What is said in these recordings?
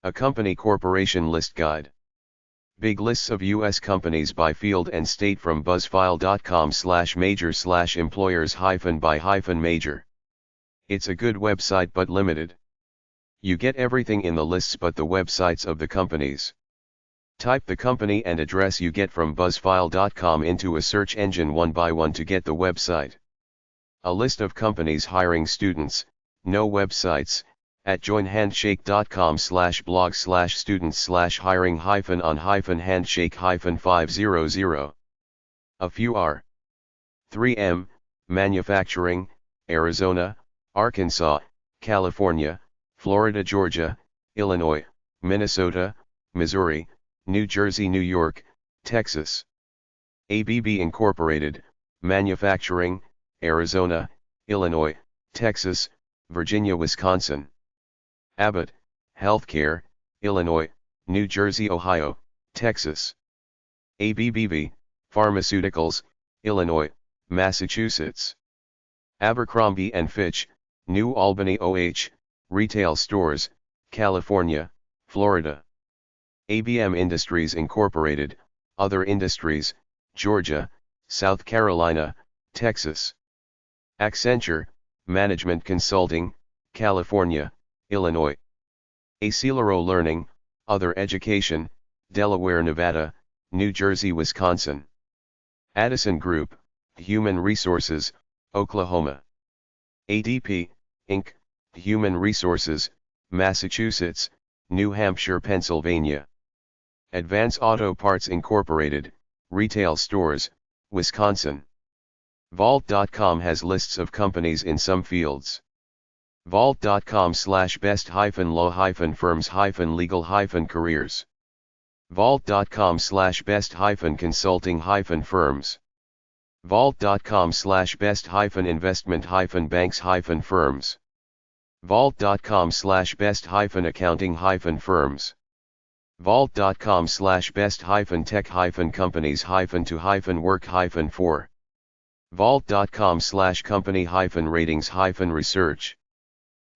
A company corporation list guide. Big lists of U.S. companies by field and state from buzzfile.com/major/employers-by-major. It's a good website but limited. You get everything in the lists but the websites of the companies. Type the company and address you get from buzzfile.com into a search engine one by one to get the website. A list of companies hiring students, no websites, at joinhandshake.com/blog/students/hiring-on-handshake-500. A few are: 3M, Manufacturing, Arizona, Arkansas, California, Florida, Georgia, Illinois, Minnesota, Missouri, New Jersey, New York, Texas. ABB Incorporated, Manufacturing, Arizona, Illinois, Texas, Virginia, Wisconsin. Abbott, Healthcare, Illinois, New Jersey, Ohio, Texas. ABBV, Pharmaceuticals, Illinois, Massachusetts. Abercrombie & Fitch, New Albany, OH, Retail Stores, California, Florida. ABM Industries Incorporated, Other Industries, Georgia, South Carolina, Texas. Accenture, Management Consulting, California, Illinois. Acelero Learning, Other Education, Delaware, Nevada, New Jersey, Wisconsin. Addison Group, Human Resources, Oklahoma. ADP, Inc., Human Resources, Massachusetts, New Hampshire, Pennsylvania. Advance Auto Parts Incorporated, Retail Stores, Wisconsin. Vault.com has lists of companies in some fields. Vault.com/best-law-firms-legal-careers. Vault.com/best-consulting-firms. Vault.com/best-investment-banks-firms. Vault.com/best-accounting-firms. Vault.com/best-tech-companies-to-work-for. Vault.com/company-ratings-research.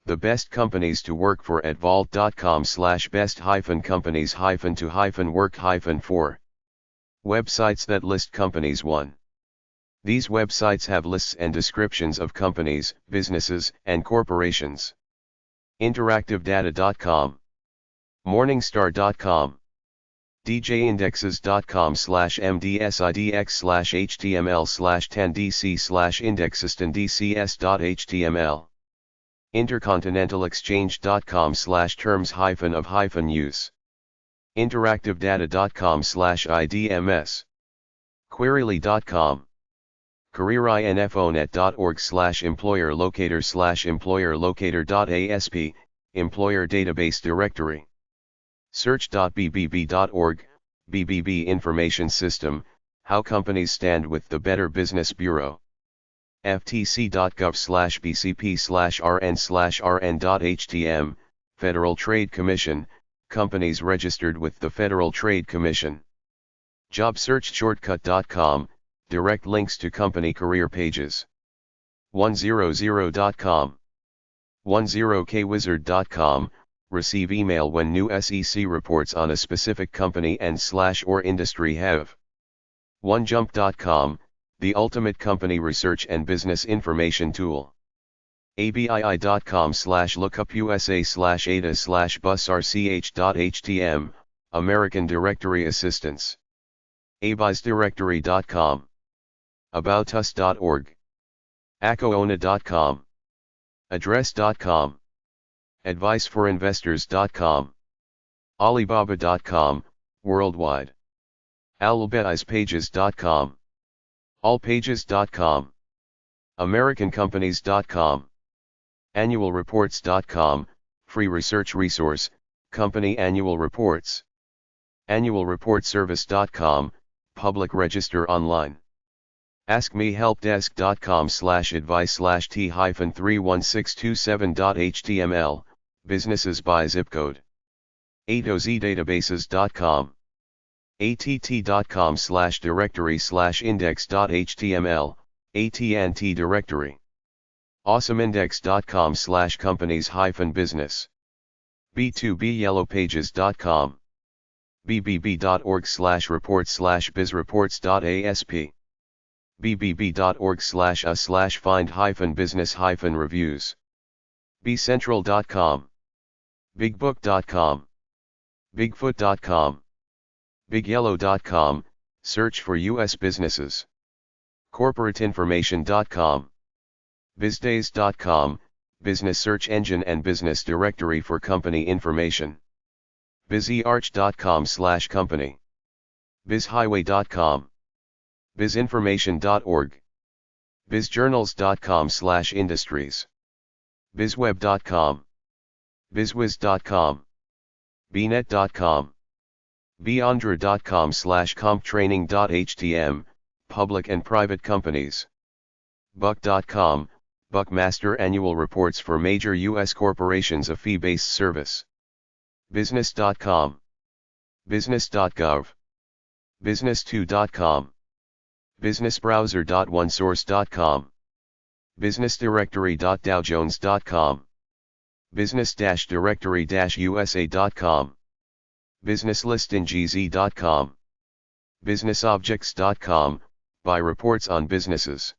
The best companies to work for at vault.com/best-companies-to-work-for. Websites that list companies. 1. These websites have lists and descriptions of companies, businesses, and corporations. interactivedata.com, morningstar.com, djindexes.com/mdsidx/html/10dc/indexes10dcs.html, intercontinentalexchange.com/terms-of-use, interactivedata.com/idms, queryly.com, careerinfonet.org/employer-locator/employer-locator.asp, employer database directory. Search.bbb.org, BBB Information System, how companies stand with the Better Business Bureau. ftc.gov/bcp/rn/rn.htm, Federal Trade Commission, companies registered with the Federal Trade Commission. JobSearchShortcut.com, direct links to company career pages. 100.com, 10kwizard.com, receive email when new SEC reports on a specific company and/or industry have. 1jump.com, the ultimate company research and business information tool. ABII.com/lookupusa/ada/busrch.htm, American Directory Assistance. abisdirectory.com, aboutus.org, acoona.com, address.com, adviceforinvestors.com, alibaba.com, worldwide, alphabetizepages.com, allpages.com, americancompanies.com, annualreports.com, free research resource, company annual reports, annualreportservice.com, public register online. AskMeHelpDesk.com/advice/t-31627.html, businesses by zip code. A2ZDatabases.com, att.com/directory/index.html, AT&T directory. AwesomeIndex.com/companies-business. b2byellowpages.com, bbb.org/report/bizreports.asp, bbb.org/a/find-business-reviews, bcentral.com, bigbook.com, bigfoot.com, bigyellow.com, search for U.S. businesses, corporateinformation.com, bizdays.com, business search engine and business directory for company information, busyarch.com/company, bizhighway.com, bizinformation.org, bizjournals.com/industries, bizweb.com, bizwiz.com, bnet.com, beyondra.com/comptraining.htm, public and private companies, buck.com, Buckmaster annual reports for major U.S. corporations, a fee-based service, business.com, business.gov, business2.com, businessbrowser.onesource.com, businessdirectory.dowjones.com, business-directory-usa.com, businesslistingz.com, businessobjects.com, buy reports on businesses,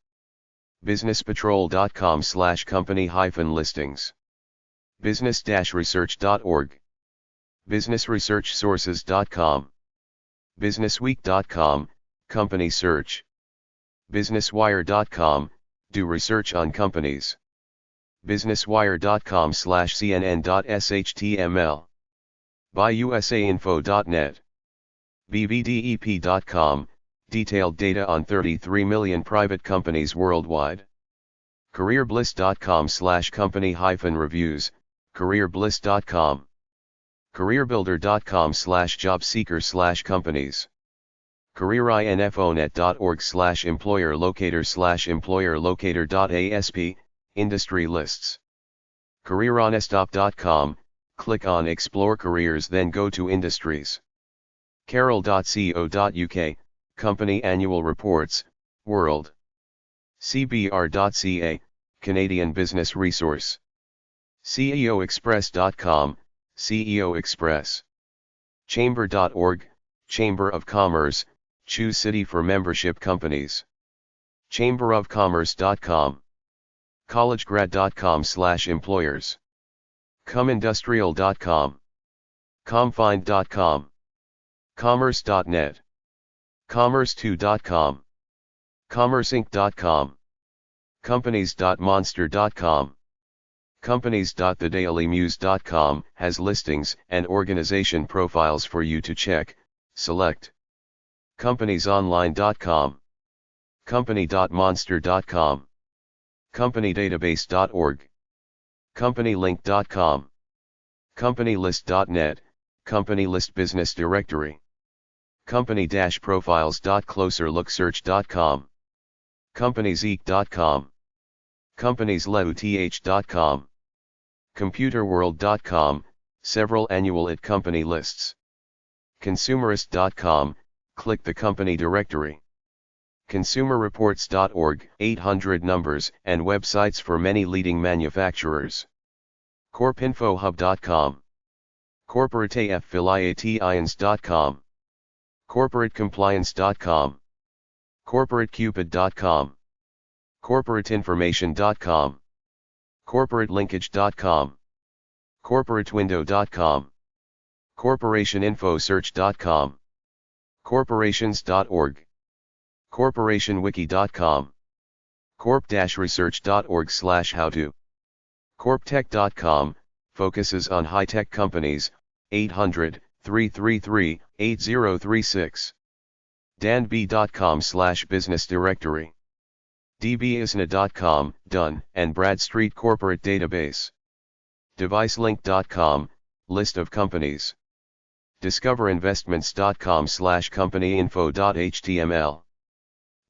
businesspatrol.com/company-listings, business-research.org, businessresearchsources.com, businessweek.com, company search, businesswire.com, do research on companies, businesswire.com/cnn.shtml, buyusainfo.net, bbdep.com, detailed data on 33 million private companies worldwide, careerbliss.com/company-reviews, careerbliss.com, careerbuilder.com/jobseeker/companies, careerinfonet.org/employer-locator/employer-locator.asp, industry lists, careeronestop.com, click on explore careers, then go to industries, carol.co.uk, company annual reports, world, cbr.ca, Canadian business resource, ceoexpress.com, CEO Express, chamber.org, Chamber of Commerce, choose city for membership companies, chamberofcommerce.com, collegegrad.com/employers, comindustrial.com, comfind.com, commerce.net, commerce2.com, commerceinc.com, companies.monster.com, companies.thedailymuse.com has listings and organization profiles for you to check, select. companiesonline.com, company.monster.com, companydatabase.org, companylink.com, companylist.net, company list business directory, company-profiles.closerlooksearch.com, companieseek.com, companiesleauth.com, computerworld.com, several annual IT company lists, consumerist.com, click the company directory, consumerreports.org, 800 numbers and websites for many leading manufacturers, corpinfohub.com, corporateaffiliations.com, corporatecompliance.com, corporatecupid.com, corporateinformation.com, corporatelinkage.com, corporatewindow.com, corporationinfosearch.com, corporations.org, corporationwiki.com, corp-research.org/howto, corptech.com, focuses on high-tech companies, 800-333-8036, danb.com/business directory, dbisna.com, Dun and Bradstreet corporate database, devicelink.com, list of companies, discoverinvestments.com/companyinfo.html,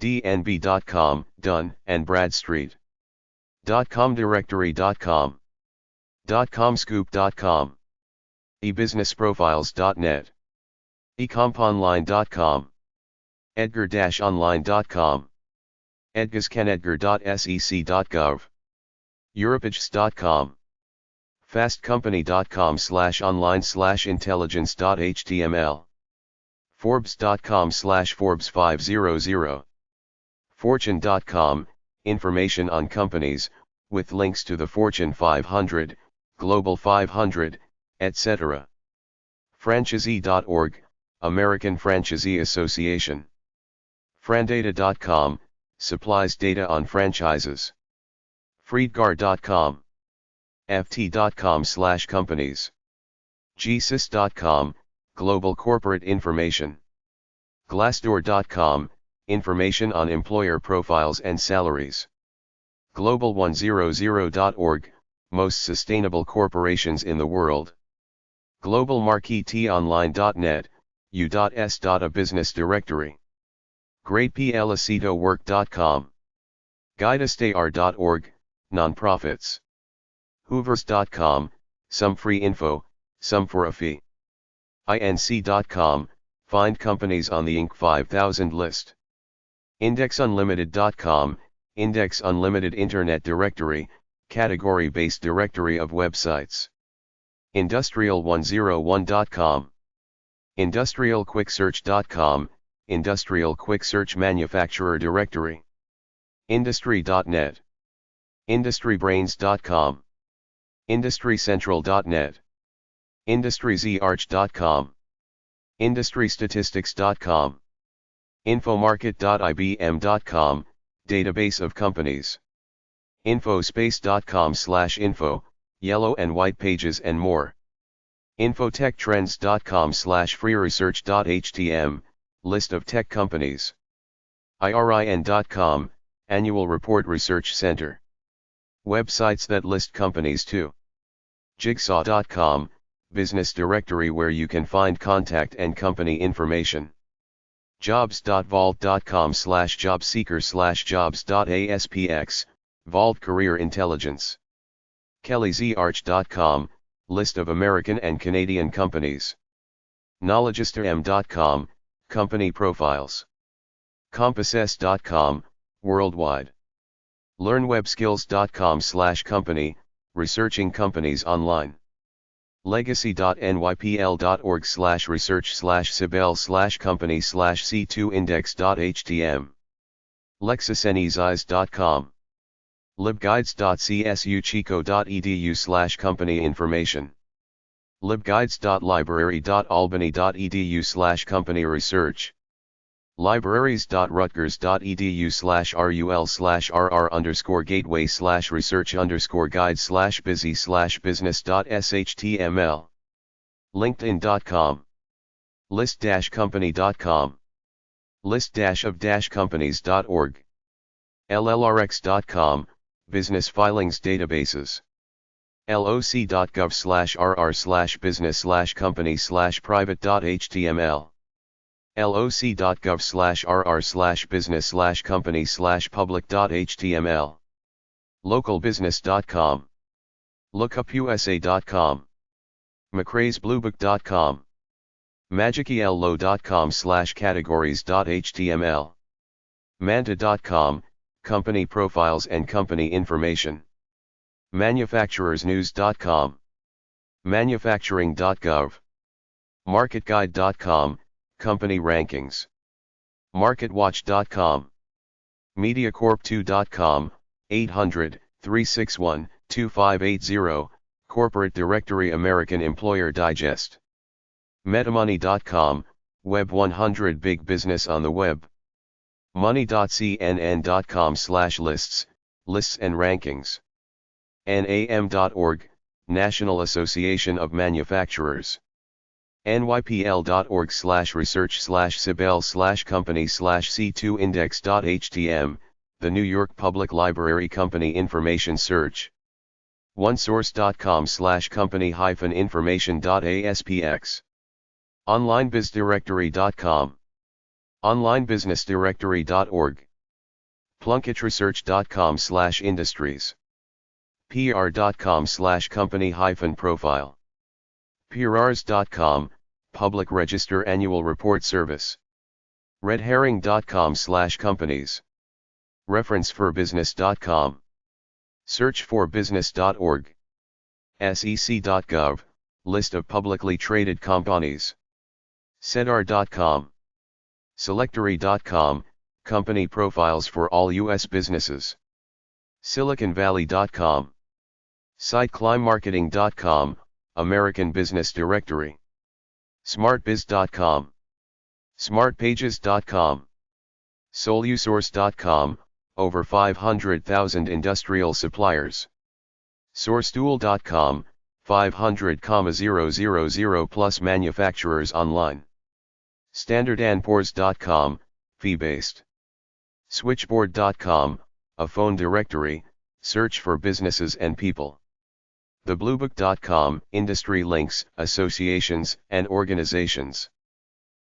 dnb.com, Dun and Bradstreet, .comdirectory.com, .comscoop.com, ebusinessprofiles.net, ecomponline.com, edgar-online.com, edgascanedgar.sec.gov, europages.com, fastcompany.com/online/intelligence.html, forbes.com/forbes500, fortune.com, information on companies, with links to the Fortune 500, Global 500, etc. Franchisee.org, American Franchisee Association. Frandata.com, supplies data on franchises. Freedgar.com. ft.com/companies. gsis.com, global corporate information. Glassdoor.com, information on employer profiles and salaries. Global100.org, most sustainable corporations in the world. Globalmarketeonline.net, u.s. A business directory. GreatPLAcitoWork.com. GuideSTAR.org, nonprofits. Hoovers.com, some free info, some for a fee. Inc.com, find companies on the Inc. 5000 list. IndexUnlimited.com, Index Unlimited Internet Directory, category-based directory of websites. Industrial101.com. IndustrialQuickSearch.com, Industrial Quick Search Manufacturer Directory. Industry.net. IndustryBrains.com. IndustryCentral.net. IndustryZarch.com. IndustryStatistics.com. Infomarket.ibm.com, database of companies. Infospace.com/info, yellow and white pages and more. Infotechtrends.com/freeresearch.htm, list of tech companies. IRIN.com, annual report research center. Websites that list companies too. Jigsaw.com, business directory where you can find contact and company information. Jobs.vault.com/jobseeker/jobs.aspx, Vault Career Intelligence. KellyZarch.com, list of American and Canadian companies. KnowledgeSTM.com, company profiles. CompassS.com, worldwide. LearnWebSkills.com/company, researching companies online. Legacy.nypl.org/research/sibel/company/c2index.htm. LexisNEsize.com. LibGuides.csuchico.edu/company information. LibGuides.library.albany.edu/company research. Libraries.rutgers.edu/rul/r_gateway/research_guide/busy/business.shtml. LinkedIn.com. List-company.com. List-of-companies.org. LLRX.com, business filings databases. loc.gov/rr/business/company/private.html. loc.gov/rr/business/company/public.html. Localbusiness.com. lookupusa.com. mccraysbluebook.com. magicello.com/categories.html. manta.com, company profiles and company information. manufacturersnews.com. manufacturing.gov. marketguide.com, company rankings. marketwatch.com. mediacorp2.com, 800-361-2580, corporate directory American Employer Digest. metamoney.com, Web 100 big business on the web. money.cnn.com/lists, lists and rankings. NAM.org, National Association of Manufacturers. nypl.org/research/sibel/company/c2index.htm, the New York Public Library Company Information Search. onesource.com/company-information.aspx. onlinebizdirectory.com. onlinebusinessdirectory.org. plunketresearch.com/industries. pr.com/company-profile. PRRs.com, Public Register Annual Report Service. redherring.com/companies. referenceforbusiness.com. searchforbusiness.org. sec.gov, list of publicly traded companies. Sedar.com. Selectory.com, company profiles for all U.S. businesses. SiliconValley.com. SiteClimbMarketing.com, American Business Directory. SmartBiz.com. SmartPages.com. Solusource.com, over 500,000 industrial suppliers. SourceTool.com, 500,000 plus manufacturers online. StandardandPoor's.com, fee-based. Switchboard.com, a phone directory, search for businesses and people. TheBlueBook.com, industry links, associations, and organizations.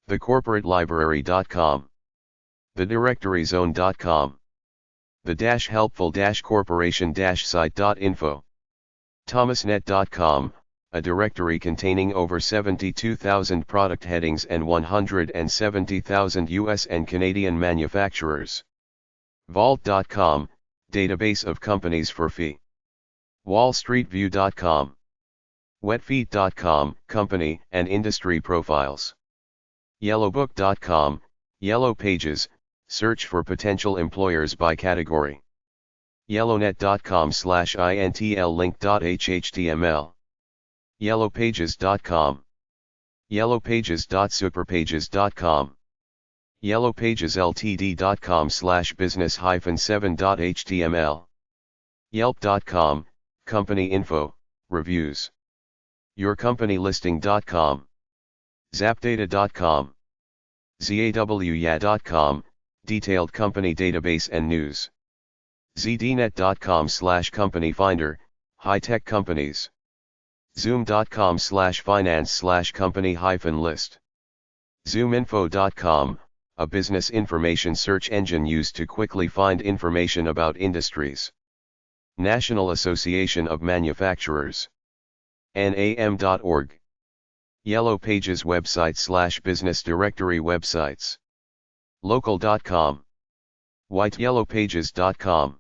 TheCorporateLibrary.com. TheDirectoryZone.com. The-helpful-corporation-site.info. ThomasNet.com, a directory containing over 72,000 product headings and 170,000 US and Canadian manufacturers. Vault.com, database of companies for fee. WallStreetView.com. Wetfeet.com, company and industry profiles. Yellowbook.com, Yellow Pages, search for potential employers by category. Yellownet.com/intlink.html. Yellowpages.com. Yellowpages.superpages.com. Yellowpagesltd.com/business-7.html. Yelp.com, company info, reviews. YourCompanyListing.com. Zapdata.com. Zawya.com, detailed company database and news. zdnet.com/company finder, high-tech companies. Zoom.com/finance/company-list. Zoominfo.com, a business information search engine used to quickly find information about industries. National Association of Manufacturers. NAM.org. Yellow Pages website/business directory websites. Local.com. WhiteYellowPages.com.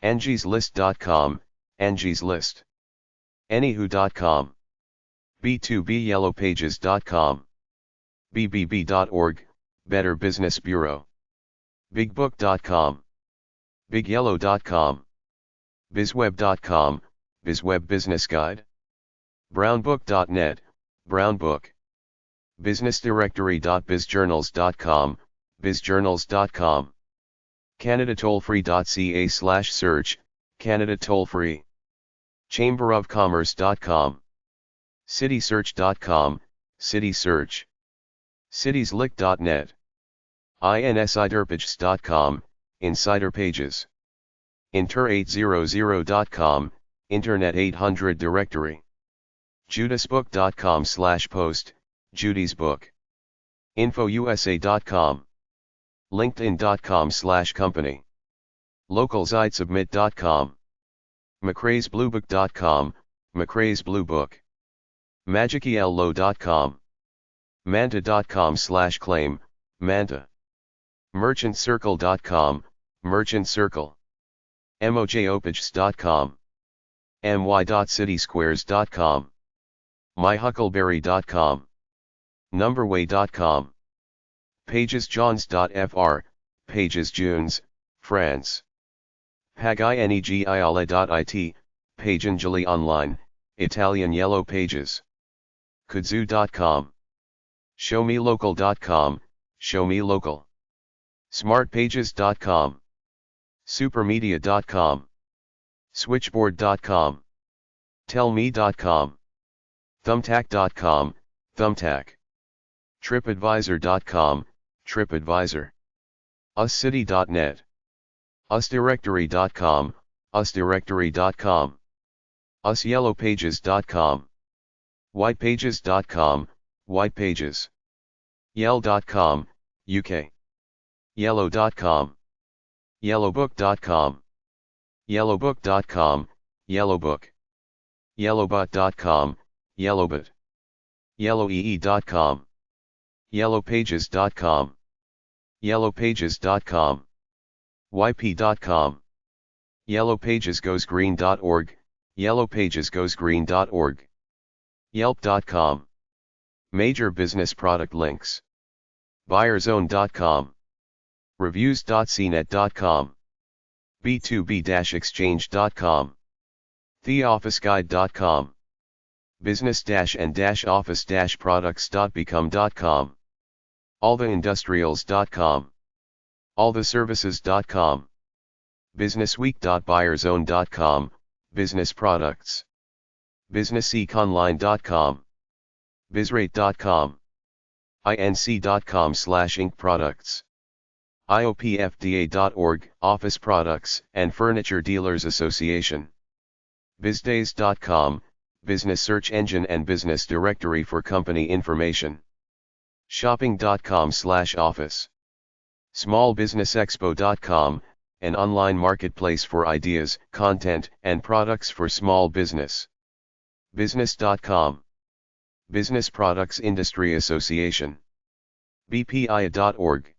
Angie'sList.com, Angie's List. Anywho.com. B2BYellowPages.com. BBB.org, Better Business Bureau. BigBook.com. BigYellow.com. BizWeb.com, BizWeb Business Guide. BrownBook.net, BrownBook. BusinessDirectory.bizjournals.com, BizJournals.com. CanadaTollFree.ca/search, Canada Toll Free. ChamberOfCommerce.com. CitySearch.com, CitySearch. CitiesLick.net. INSIderpages.com, Insider Pages. Inter800.com, Internet 800 Directory. JudasBook.com/post, Judy's Book. InfoUSA.com. LinkedIn.com/company. LocalSitesubmit.com. McRae'sBlueBook.com, McRae's Blue Book. MagicELLO.com. Manta.com/claim, Manta. MerchantCircle.com, Merchant Circle. MOJOpages.com. my.citysquares.com. myhuckleberry.com. Numberway.com. PagesJohns.fr, Pages Junes, France. Paginegiale.it, Pagangeli Online, Italian Yellow Pages. Kudzu.com. ShowMeLocal.com, ShowMeLocal. SmartPages.com. Supermedia.com. Switchboard.com. Tellme.com. Thumbtack.com, Thumbtack. TripAdvisor.com, TripAdvisor. UsCity.net. UsDirectory.com, UsDirectory.com. UsYellowPages.com. Whitepages.com, Whitepages. Yell.com, UK. Yellow.com. Yellowbook.com. Yellowbook.com, Yellowbook. Yellowbot.com, Yellowbot. Yellowee.com. Yellowpages.com. Yellowpages.com. YP.com. Yellowpagesgoesgreen.org, Yellow Pages Goes Green.org. Yelp.com. Major business product links. Buyerzone.com. Reviews.cnet.com. B2B-exchange.com. TheOfficeGuide.com. Business-and-office-products.become.com. Alltheindustrials.com. Alltheservices.com. Businessweek.buyerzone.com, business products. BusinessEconline.com. Bizrate.com. inc.com/ink products. IOPFDA.org, Office Products and Furniture Dealers Association. Bizdays.com, business search engine and business directory for company information. Shopping.com/office. Smallbusinessexpo.com, an online marketplace for ideas, content, and products for small business. Business.com. Business Products Industry Association. BPIA.org.